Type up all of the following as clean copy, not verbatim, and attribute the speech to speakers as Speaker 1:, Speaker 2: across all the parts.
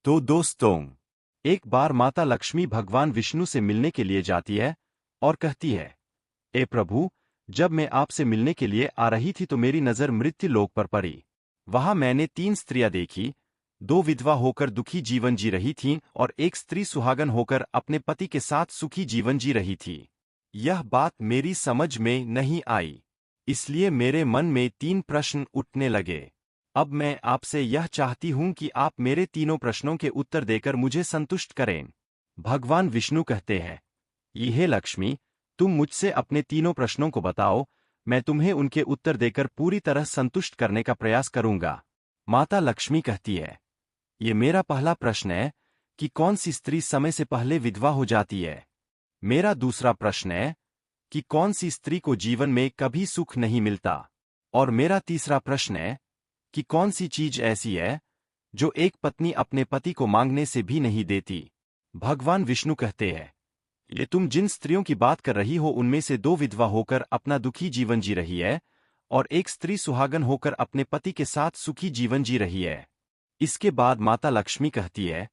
Speaker 1: तो दोस्तों, एक बार माता लक्ष्मी भगवान विष्णु से मिलने के लिए जाती है और कहती है, ए प्रभु, जब मैं आपसे मिलने के लिए आ रही थी तो मेरी नज़र मृत्यु लोक पर पड़ी। वहां मैंने 3 स्त्रियां देखी। 2 विधवा होकर दुखी जीवन जी रही थीं और एक स्त्री सुहागन होकर अपने पति के साथ सुखी जीवन जी रही थी। यह बात मेरी समझ में नहीं आई, इसलिए मेरे मन में 3 प्रश्न उठने लगे। अब मैं आपसे यह चाहती हूं कि आप मेरे तीनों प्रश्नों के उत्तर देकर मुझे संतुष्ट करें। भगवान विष्णु कहते हैं, ये हे लक्ष्मी, तुम मुझसे अपने तीनों प्रश्नों को बताओ, मैं तुम्हें उनके उत्तर देकर पूरी तरह संतुष्ट करने का प्रयास करूंगा। माता लक्ष्मी कहती है, ये मेरा पहला प्रश्न है कि कौन सी स्त्री समय से पहले विधवा हो जाती है। मेरा दूसरा प्रश्न है कि कौन सी स्त्री को जीवन में कभी सुख नहीं मिलता। और मेरा तीसरा प्रश्न है कि कौन सी चीज ऐसी है जो एक पत्नी अपने पति को मांगने से भी नहीं देती। भगवान विष्णु कहते हैं, ये तुम जिन स्त्रियों की बात कर रही हो उनमें से 2 विधवा होकर अपना दुखी जीवन जी रही है और एक स्त्री सुहागन होकर अपने पति के साथ सुखी जीवन जी रही है। इसके बाद माता लक्ष्मी कहती है,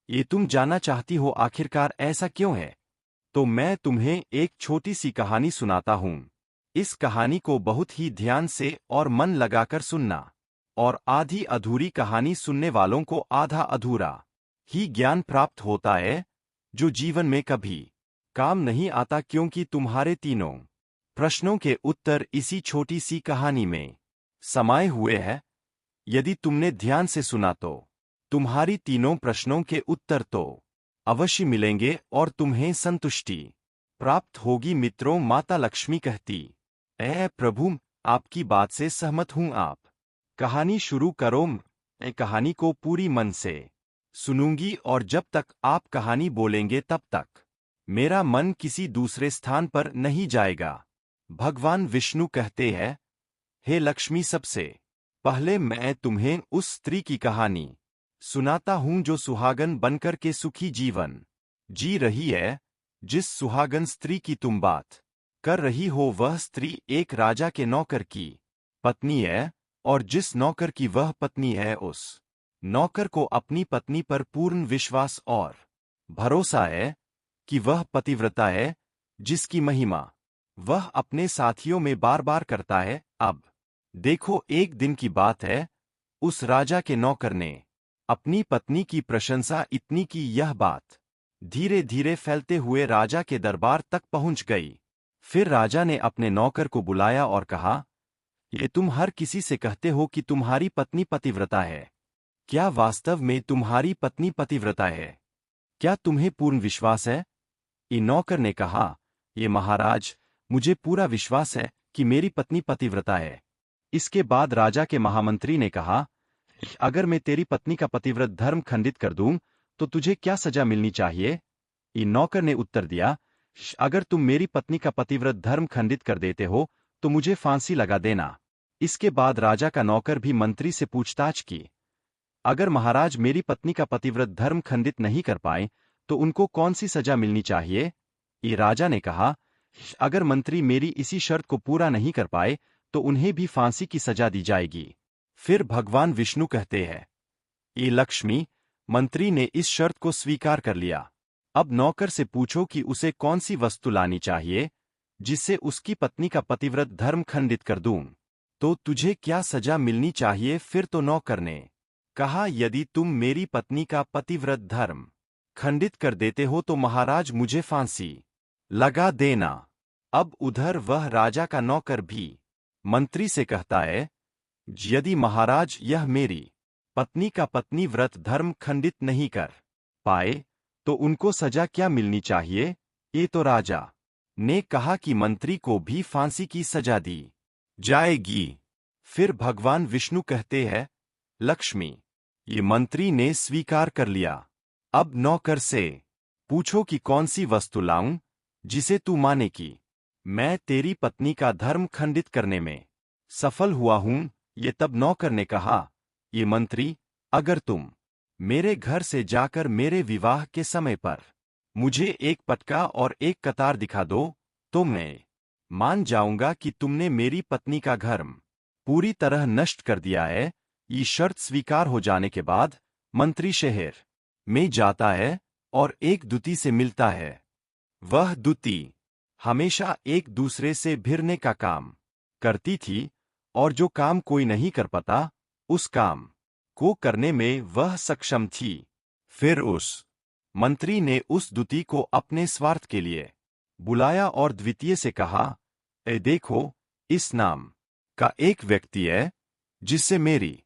Speaker 1: ये तुम जानना चाहती हो आखिरकार ऐसा क्यों है। तो मैं तुम्हें एक छोटी सी कहानी सुनाता हूं। इस कहानी को बहुत ही ध्यान से और मन लगाकर सुनना। और आधी अधूरी कहानी सुनने वालों को आधा अधूरा ही ज्ञान प्राप्त होता है, जो जीवन में कभी काम नहीं आता, क्योंकि तुम्हारे तीनों प्रश्नों के उत्तर इसी छोटी सी कहानी में समाये हुए हैं। यदि तुमने ध्यान से सुना तो तुम्हारी तीनों प्रश्नों के उत्तर तो अवश्य मिलेंगे और तुम्हें संतुष्टि प्राप्त होगी। मित्रों, माता लक्ष्मी कहती, ऐ प्रभु, आपकी बात से सहमत हूं, आप कहानी शुरू करो। मैं कहानी को पूरी मन से सुनूंगी और जब तक आप कहानी बोलेंगे तब तक मेरा मन किसी दूसरे स्थान पर नहीं जाएगा। भगवान विष्णु कहते हैं, हे लक्ष्मी, सबसे पहले मैं तुम्हें उस स्त्री की कहानी सुनाता हूं जो सुहागन बनकर के सुखी जीवन जी रही है। जिस सुहागन स्त्री की तुम बात कर रही हो वह स्त्री एक राजा के नौकर की पत्नी है, और जिस नौकर की वह पत्नी है उस नौकर को अपनी पत्नी पर पूर्ण विश्वास और भरोसा है कि वह पतिव्रता है, जिसकी महिमा वह अपने साथियों में बार बार करता है। अब देखो, एक दिन की बात है, उस राजा के नौकर ने अपनी पत्नी की प्रशंसा इतनी की यह बात धीरे धीरे फैलते हुए राजा के दरबार तक पहुंच गई। फिर राजा ने अपने नौकर को बुलाया और कहा, ये तुम हर किसी से कहते हो कि तुम्हारी पत्नी पतिव्रता है, क्या वास्तव में तुम्हारी पत्नी पतिव्रता है? क्या तुम्हें पूर्ण विश्वास है? ये नौकर ने कहा, ये महाराज, मुझे पूरा विश्वास है कि मेरी पत्नी पतिव्रता है। इसके बाद राजा के महामंत्री ने कहा, अगर मैं तेरी पत्नी का पतिव्रत धर्म खंडित कर दूं तो तुझे क्या सजा मिलनी चाहिए? ये नौकर ने उत्तर दिया, अगर तुम मेरी पत्नी का पतिव्रत धर्म खंडित कर देते हो तो मुझे फांसी लगा देना। इसके बाद राजा का नौकर भी मंत्री से पूछताछ की, अगर महाराज मेरी पत्नी का पतिव्रत धर्म खंडित नहीं कर पाए तो उनको कौन सी सजा मिलनी चाहिए? ये राजा ने कहा, अगर मंत्री मेरी इसी शर्त को पूरा नहीं कर पाए तो उन्हें भी फांसी की सजा दी जाएगी। फिर भगवान विष्णु कहते हैं, ये लक्ष्मी, मंत्री ने इस शर्त को स्वीकार कर लिया। अब नौकर से पूछो कि उसे कौन सी वस्तु लानी चाहिए जिससे उसकी पत्नी का पतिव्रत धर्म खंडित कर दूं, तो तुझे क्या सजा मिलनी चाहिए? फिर तो नौकर ने कहा, यदि तुम मेरी पत्नी का पतिव्रत धर्म खंडित कर देते हो तो महाराज मुझे फांसी लगा देना। अब उधर वह राजा का नौकर भी मंत्री से कहता है, यदि महाराज यह मेरी पत्नी का पत्नी व्रत धर्म खंडित नहीं कर पाए तो उनको सजा क्या मिलनी चाहिए? ये तो राजा ने कहा कि मंत्री को भी फांसी की सजा दी जाएगी। फिर भगवान विष्णु कहते हैं, लक्ष्मी, ये मंत्री ने स्वीकार कर लिया। अब नौकर से पूछो कि कौन सी वस्तु लाऊं जिसे तू माने कि मैं तेरी पत्नी का धर्म खंडित करने में सफल हुआ हूं। ये तब नौकर ने कहा, ये मंत्री, अगर तुम मेरे घर से जाकर मेरे विवाह के समय पर मुझे एक पटका और एक कतार दिखा दो तो मैं मान जाऊंगा कि तुमने मेरी पत्नी का धर्म पूरी तरह नष्ट कर दिया है। ये शर्त स्वीकार हो जाने के बाद मंत्री शहर में जाता है और एक दूती से मिलता है। वह दूती हमेशा एक दूसरे से भिड़ने का काम करती थी और जो काम कोई नहीं कर पाता, उस काम को करने में वह सक्षम थी। फिर उस मंत्री ने उस दूती को अपने स्वार्थ के लिए बुलाया और द्वितीय से कहा, ए देखो, इस नाम का एक व्यक्ति है जिससे मेरी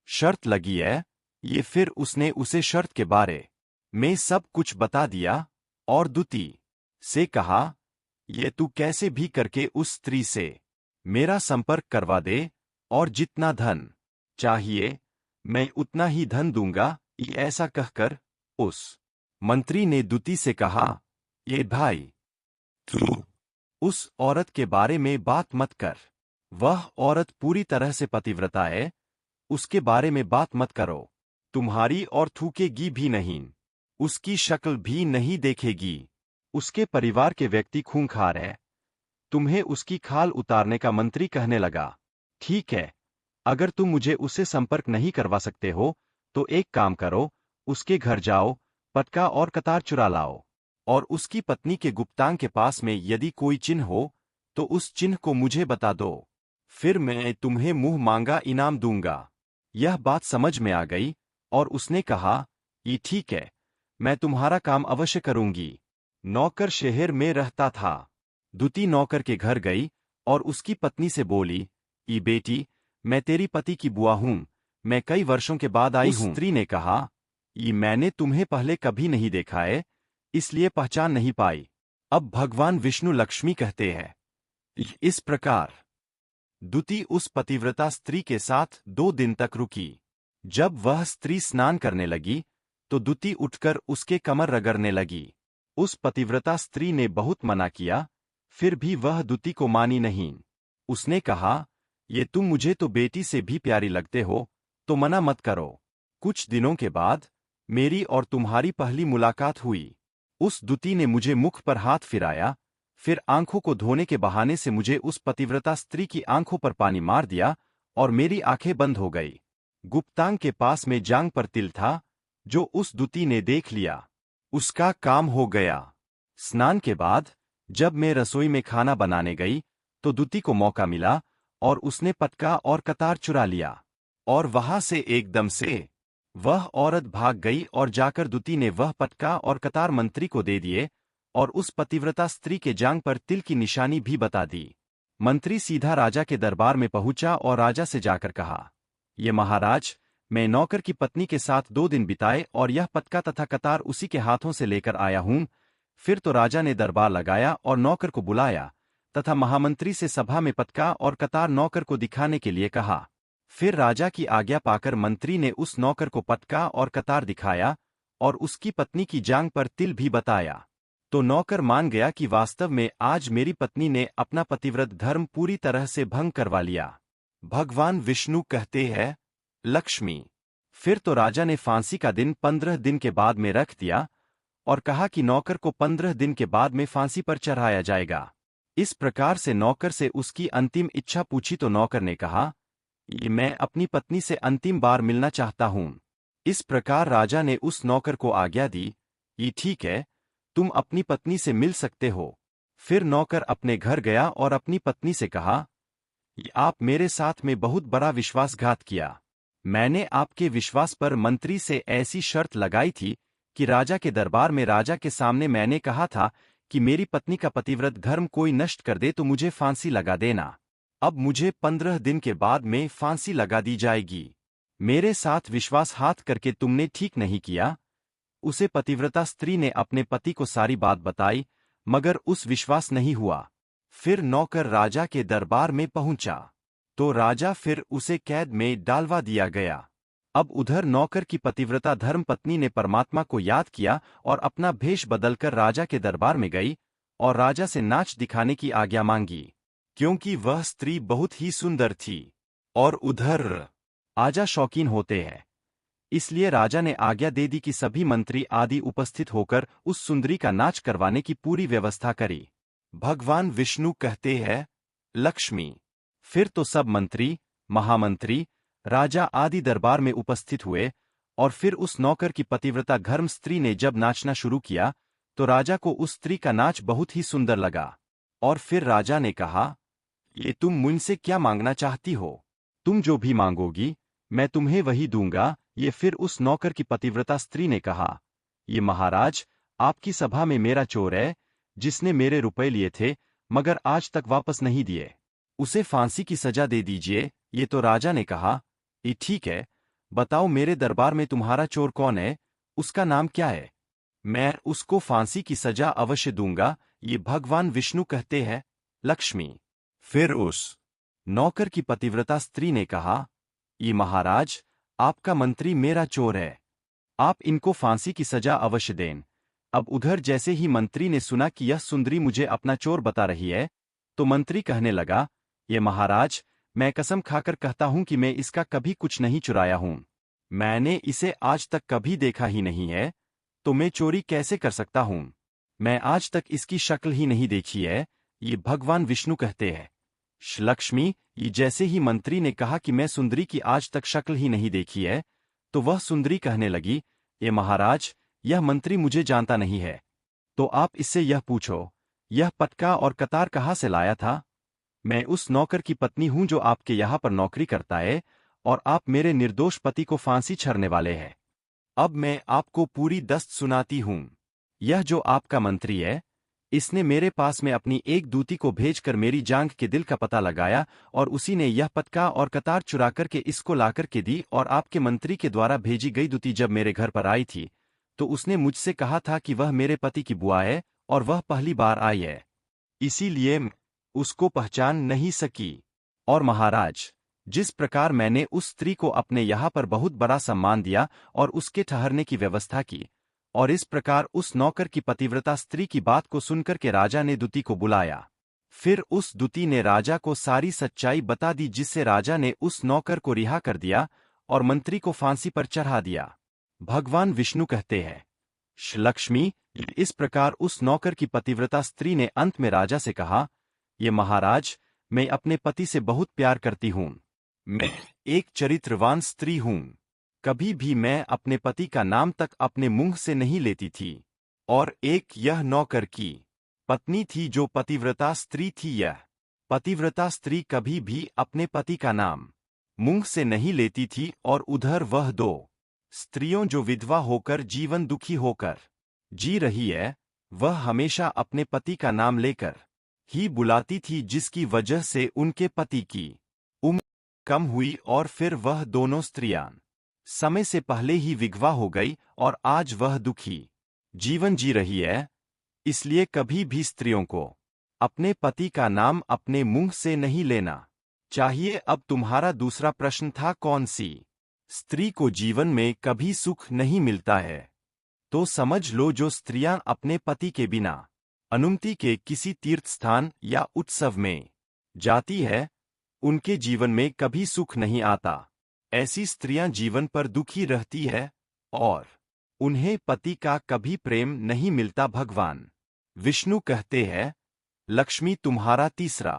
Speaker 1: शर्त लगी है। ये फिर उसने उसे शर्त के बारे में सब कुछ बता दिया और दूती से कहा, ये तू कैसे भी करके उस स्त्री से मेरा संपर्क करवा दे और जितना धन चाहिए मैं उतना ही धन दूंगा। ये ऐसा कहकर उस मंत्री ने दूती से कहा, ये भाई, तू उस औरत के बारे में बात मत कर। वह औरत पूरी तरह से पतिव्रता है, उसके बारे में बात मत करो। तुम्हारी और थूकेगी भी नहीं, उसकी शक्ल भी नहीं देखेगी। उसके परिवार के व्यक्ति खूंखार है, तुम्हें उसकी खाल उतारने का मंत्री कहने लगा। ठीक है, अगर तुम मुझे उससे संपर्क नहीं करवा सकते हो तो एक काम करो, उसके घर जाओ, पटका और कतार चुरा लाओ, और उसकी पत्नी के गुप्तांग के पास में यदि कोई चिन्ह हो तो उस चिन्ह को मुझे बता दो, फिर मैं तुम्हें मुंह मांगा इनाम दूंगा। यह बात समझ में आ गई और उसने कहा, ये ठीक है, मैं तुम्हारा काम अवश्य करूंगी। नौकर शहर में रहता था। दूती नौकर के घर गई और उसकी पत्नी से बोली, ई बेटी, मैं तेरी पति की बुआ हूं, मैं कई वर्षों के बाद आई हूं। स्त्री ने कहा, ये मैंने तुम्हें पहले कभी नहीं देखा है, इसलिए पहचान नहीं पाई। अब भगवान विष्णु लक्ष्मी कहते हैं। इस प्रकार दूती उस पतिव्रता स्त्री के साथ 2 दिन तक रुकी। जब वह स्त्री स्नान करने लगी तो दूती उठकर उसके कमर रगड़ने लगी। उस पतिव्रता स्त्री ने बहुत मना किया, फिर भी वह दूती को मानी नहीं। उसने कहा, ये तुम मुझे तो बेटी से भी प्यारी लगते हो, तो मना मत करो। कुछ दिनों के बाद मेरी और तुम्हारी पहली मुलाकात हुई। उस दूती ने मुझे मुख पर हाथ फिराया, फिर आंखों को धोने के बहाने से मुझे उस पतिव्रता स्त्री की आंखों पर पानी मार दिया और मेरी आंखें बंद हो गई। गुप्तांग के पास में जांग पर तिल था, जो उस दूती ने देख लिया। उसका काम हो गया। स्नान के बाद जब मैं रसोई में खाना बनाने गई तो दूती को मौका मिला और उसने पटका और कतार चुरा लिया, और वहां से एकदम से वह औरत भाग गई और जाकर दूती ने वह पटका और कतार मंत्री को दे दिए और उस पतिव्रता स्त्री के जांग पर तिल की निशानी भी बता दी। मंत्री सीधा राजा के दरबार में पहुंचा और राजा से जाकर कहा, ये महाराज, मैं नौकर की पत्नी के साथ 2 दिन बिताए और यह पटका तथा कतार उसी के हाथों से लेकर आया हूं। फिर तो राजा ने दरबार लगाया और नौकर को बुलाया तथा महामंत्री से सभा में पटका और कतार नौकर को दिखाने के लिए कहा। फिर राजा की आज्ञा पाकर मंत्री ने उस नौकर को पटका और कतार दिखाया और उसकी पत्नी की जांग पर तिल भी बताया। तो नौकर मान गया कि वास्तव में आज मेरी पत्नी ने अपना पतिव्रत धर्म पूरी तरह से भंग करवा लिया। भगवान विष्णु कहते हैं, लक्ष्मी। फिर तो राजा ने फांसी का दिन 15 दिन के बाद में रख दिया और कहा कि नौकर को 15 दिन के बाद में फांसी पर चढ़ाया जाएगा। इस प्रकार से नौकर से उसकी अंतिम इच्छा पूछी तो नौकर ने कहा, ये मैं अपनी पत्नी से अंतिम बार मिलना चाहता हूं। इस प्रकार राजा ने उस नौकर को आज्ञा दी, ये ठीक है, तुम अपनी पत्नी से मिल सकते हो। फिर नौकर अपने घर गया और अपनी पत्नी से कहा, ये आप मेरे साथ में बहुत बड़ा विश्वासघात किया। मैंने आपके विश्वास पर मंत्री से ऐसी शर्त लगाई थी कि राजा के दरबार में राजा के सामने मैंने कहा था कि मेरी पत्नी का पतिव्रत धर्म कोई नष्ट कर दे तो मुझे फांसी लगा देना। अब मुझे 15 दिन के बाद में फांसी लगा दी जाएगी। मेरे साथ विश्वासघात करके तुमने ठीक नहीं किया। उसे पतिव्रता स्त्री ने अपने पति को सारी बात बताई, मगर उस विश्वास नहीं हुआ। फिर नौकर राजा के दरबार में पहुंचा तो राजा फिर उसे कैद में डालवा दिया गया। अब उधर नौकर की पतिव्रता धर्म पत्नी ने परमात्मा को याद किया और अपना भेष बदलकर राजा के दरबार में गई और राजा से नाच दिखाने की आज्ञा मांगी, क्योंकि वह स्त्री बहुत ही सुंदर थी। और उधर आजा शौकीन होते हैं, इसलिए राजा ने आज्ञा दे दी कि सभी मंत्री आदि उपस्थित होकर उस सुंदरी का नाच करवाने की पूरी व्यवस्था करी। भगवान विष्णु कहते हैं, लक्ष्मी। फिर तो सब मंत्री, महामंत्री, राजा आदि दरबार में उपस्थित हुए और फिर उस नौकर की पतिव्रता धर्म स्त्री ने जब नाचना शुरू किया तो राजा को उस स्त्री का नाच बहुत ही सुंदर लगा। और फिर राजा ने कहा, ये तुम मुझसे क्या मांगना चाहती हो? तुम जो भी मांगोगी मैं तुम्हें वही दूंगा। ये फिर उस नौकर की पतिव्रता स्त्री ने कहा, ये महाराज, आपकी सभा में मेरा चोर है जिसने मेरे रुपए लिए थे मगर आज तक वापस नहीं दिए, उसे फांसी की सजा दे दीजिए। ये तो राजा ने कहा, ये ठीक है, बताओ मेरे दरबार में तुम्हारा चोर कौन है, उसका नाम क्या है? मैं उसको फांसी की सजा अवश्य दूंगा, ये भगवान विष्णु कहते हैं। लक्ष्मी। फिर उस नौकर की पतिव्रता स्त्री ने कहा, ये महाराज, आपका मंत्री मेरा चोर है, आप इनको फांसी की सजा अवश्य दें। अब उधर जैसे ही मंत्री ने सुना कि यह सुंदरी मुझे अपना चोर बता रही है तो मंत्री कहने लगा, ये महाराज, मैं कसम खाकर कहता हूं कि मैं इसका कभी कुछ नहीं चुराया हूं, मैंने इसे आज तक कभी देखा ही नहीं है, तो मैं चोरी कैसे कर सकता हूं? मैं आज तक इसकी शक्ल ही नहीं देखी है, ये भगवान विष्णु कहते हैं। लक्ष्मी। ये जैसे ही मंत्री ने कहा कि मैं सुंदरी की आज तक शक्ल ही नहीं देखी है तो वह सुंदरी कहने लगी, ये महाराज, यह मंत्री मुझे जानता नहीं है, तो आप इससे यह पूछो, यह पटका और कतार कहाँ से लाया था? मैं उस नौकर की पत्नी हूं जो आपके यहाँ पर नौकरी करता है और आप मेरे निर्दोष पति को फांसी छड़ने वाले हैं। अब मैं आपको पूरी दस्त सुनाती हूं। यह जो आपका मंत्री है, इसने मेरे पास में अपनी एक दूती को भेजकर मेरी जांघ के दिल का पता लगाया और उसी ने यह पटका और कतार चुरा करके इसको लाकर के दी। और आपके मंत्री के द्वारा भेजी गई दूती जब मेरे घर पर आई थी तो उसने मुझसे कहा था कि वह मेरे पति की बुआ है और वह पहली बार आई है, इसीलिए मैं उसको पहचान नहीं सकी। और महाराज, जिस प्रकार मैंने उस स्त्री को अपने यहाँ पर बहुत बड़ा सम्मान दिया और उसके ठहरने की व्यवस्था की, और इस प्रकार उस नौकर की पतिव्रता स्त्री की बात को सुनकर के राजा ने दूती को बुलाया। फिर उस दूती ने राजा को सारी सच्चाई बता दी, जिससे राजा ने उस नौकर को रिहा कर दिया और मंत्री को फांसी पर चढ़ा दिया। भगवान विष्णु कहते हैं। लक्ष्मी। इस प्रकार उस नौकर की पतिव्रता स्त्री ने अंत में राजा से कहा, ये महाराज, मैं अपने पति से बहुत प्यार करती हूं, मैं एक चरित्रवान स्त्री हूं, कभी भी मैं अपने पति का नाम तक अपने मुंह से नहीं लेती थी। और एक यह नौकर की पत्नी थी जो पतिव्रता स्त्री थी। यह पतिव्रता स्त्री कभी भी अपने पति का नाम मुंह से नहीं लेती थी। और उधर वह दो स्त्रियों जो विधवा होकर जीवन दुखी होकर जी रही है, वह हमेशा अपने पति का नाम लेकर ही बुलाती थी, जिसकी वजह से उनके पति की उम्र कम हुई और फिर वह दोनों स्त्रियां समय से पहले ही विधवा हो गई और आज वह दुखी जीवन जी रही है। इसलिए कभी भी स्त्रियों को अपने पति का नाम अपने मुंह से नहीं लेना चाहिए। अब तुम्हारा दूसरा प्रश्न था, कौन सी स्त्री को जीवन में कभी सुख नहीं मिलता है? तो समझ लो, जो स्त्रियां अपने पति के बिना अनुमति के किसी तीर्थ स्थान या उत्सव में जाती है, उनके जीवन में कभी सुख नहीं आता। ऐसी स्त्रियां जीवन पर दुखी रहती है और उन्हें पति का कभी प्रेम नहीं मिलता। भगवान विष्णु कहते हैं। लक्ष्मी। तुम्हारा तीसरा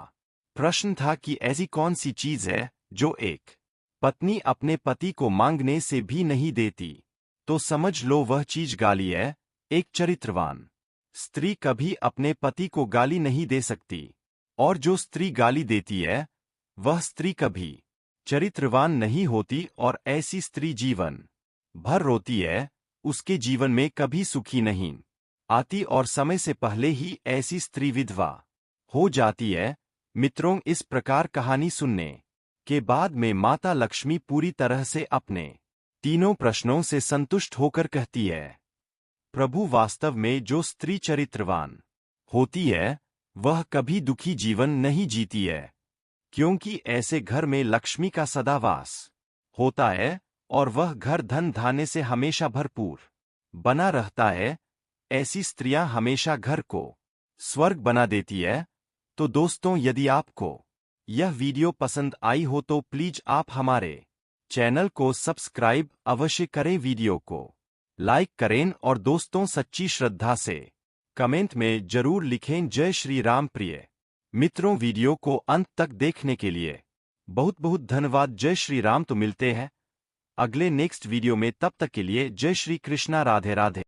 Speaker 1: प्रश्न था कि ऐसी कौन सी चीज है जो एक पत्नी अपने पति को मांगने से भी नहीं देती? तो समझ लो, वह चीज गाली है। एक चरित्रवान स्त्री कभी अपने पति को गाली नहीं दे सकती, और जो स्त्री गाली देती है वह स्त्री कभी चरित्रवान नहीं होती, और ऐसी स्त्री जीवन भर रोती है, उसके जीवन में कभी सुखी नहीं आती और समय से पहले ही ऐसी स्त्री विधवा हो जाती है। मित्रों, इस प्रकार कहानी सुनने के बाद में माता लक्ष्मी पूरी तरह से अपने तीनों प्रश्नों से संतुष्ट होकर कहती है, प्रभु, वास्तव में जो स्त्री चरित्रवान होती है वह कभी दुखी जीवन नहीं जीती है, क्योंकि ऐसे घर में लक्ष्मी का सदा वास होता है और वह घर धन धान्य से हमेशा भरपूर बना रहता है। ऐसी स्त्रियां हमेशा घर को स्वर्ग बना देती है। तो दोस्तों, यदि आपको यह वीडियो पसंद आई हो तो प्लीज आप हमारे चैनल को सब्सक्राइब अवश्य करें, वीडियो को लाइक करें और दोस्तों सच्ची श्रद्धा से कमेंट में जरूर लिखें जय श्री राम। प्रिय मित्रों, वीडियो को अंत तक देखने के लिए बहुत बहुत धन्यवाद। जय श्री राम। तो मिलते हैं अगले नेक्स्ट वीडियो में, तब तक के लिए जय श्री कृष्णा, राधे राधे।